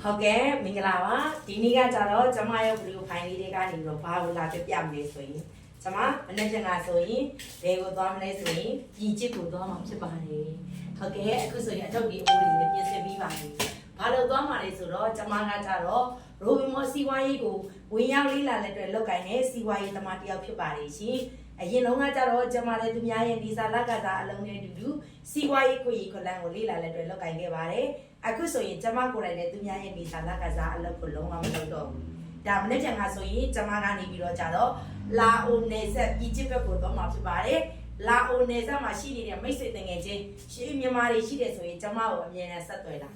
ဟုတ်ကဲ့မင်္ဂလာပါဒီနေ့ကကြတော့ကျမရဲ့ဗီဒီယိုဖိုင်လေးတွေကနေပြီးတော့ဘာလို့လာပြမလဲဆိုရင်ကျမမနေ့ကဆိုရင်ဘယ်ကိုသွားမလဲဆိုရင်ပြည်ချစ်ကိုသွားမှာဖြစ်ပါတယ်ဟုတ်ကဲ့အခုဆိုရင်အထုတ်ဒီအမိုးတွေပြင်ဆင်ပြီးပါပြီဘာလို့သွားမှာလဲဆိုတော့ကျမကကြတော့ရိုဘီမောစီဝါရေးကိုဝင်ရောက်လေးလာလက်တွေလောက်ကင်နေစီဝါရေးသမားတယောက်ဖြစ်ပါတယ်ရှင်အရင်လုံးကကြတော့ကျမလည်းသူများရဲ့ဒီစာလက်ကစားအလုံးနဲ့အတူတူစီဝါရေးကိုရီခလန်ကိုလေးလာလက်တွေလောက်ကင်ခဲ့ပါတယ်အခုဆိုရင်ကျမကိုယ်တိုင်လည်းသူများရဲ့ဒီစာလက်ကစားအလုပ်ကိုလုံးဝမလုပ်တော့ဘူးဒါမနေ့ကဆိုရင်ကျမကနေပြီးတော့ကြတော့လာအိုနယ်ဆက်ပြည်ချစ်ဘက်ကိုတော့မှာဖြစ်ပါတယ်လာအိုနယ်ဆက်မှာရှိနေတဲ့မိတ်ဆွေတငယ်ချင်းရှေးမြန်မာတွေရှိတယ်ဆိုရင်ကျမကိုအမြဲတမ်းဆက်သွယ်လာ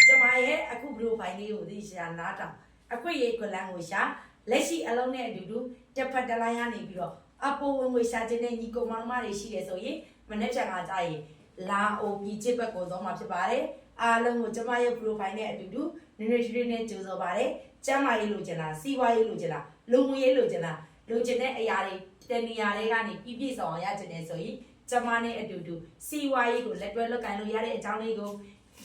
ကျမရဲ့အခုဘလိုဖိုင်လေးကိုသိရှာနားတောင်အခွင့်အရေးကိုလန်းကိုရှာလက်ရှိအလုံးနဲ့အတူတူတစ်ဖက်တစ်လိုင်းကနေပြီးတော့အပိုးဝင်ငွေရှာခြင်းနဲ့ညီကောင်မောင်မတွေရှိတယ်ဆိုရင်မနေ့ကကြာရင်လာအိုပြည်ချစ်ဘက်ကိုတော့မှာဖြစ်ပါတယ်အားလုံးကိုကျမရဲ့ profile နဲ့အတူတူနည်းနည်းရှင်းရှင်းနဲ့ကြိုးစားပါတယ်ကျမရေးလို့ကျင်လားစီးပွားရေးလို့ကျင်လားလူမှုရေးလို့ကျင်လားလူကျင်တဲ့အရာတွေတနေရာတွေကနေပြည့်စုံအောင်ရကျင်နေဆိုရင်ကျမနဲ့အတူတူစီးပွားရေးကိုလက်တွဲလုပ်ကိုင်လို့ရတဲ့အကြောင်းလေးကို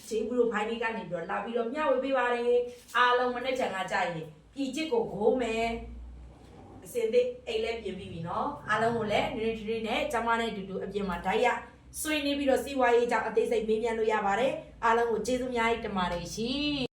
ဒီ profile လေးကနေပြီးတော့လာပြီးတော့မျှဝေပေးပါတယ်အားလုံးမနေ့ကကြာရင်ပြည်ချစ်ကိုဂိုးမယ်အစင်သေးအိတ်လဲပြင်ပြီးပြီနော်အားလုံးကိုလည်းနည်းနည်းရှင်းရှင်းနဲ့ကျမနဲ့အတူတူအပြင်မှာဓာတ်ရဆွေးနေပြီးတော့စီးပွားရေးအကြောင်းအသေးစိတ်မေးမြန်းလို့ရပါတယ်အားလုံးကိုကျေးဇူးများတင်ပါတယ်ရှင်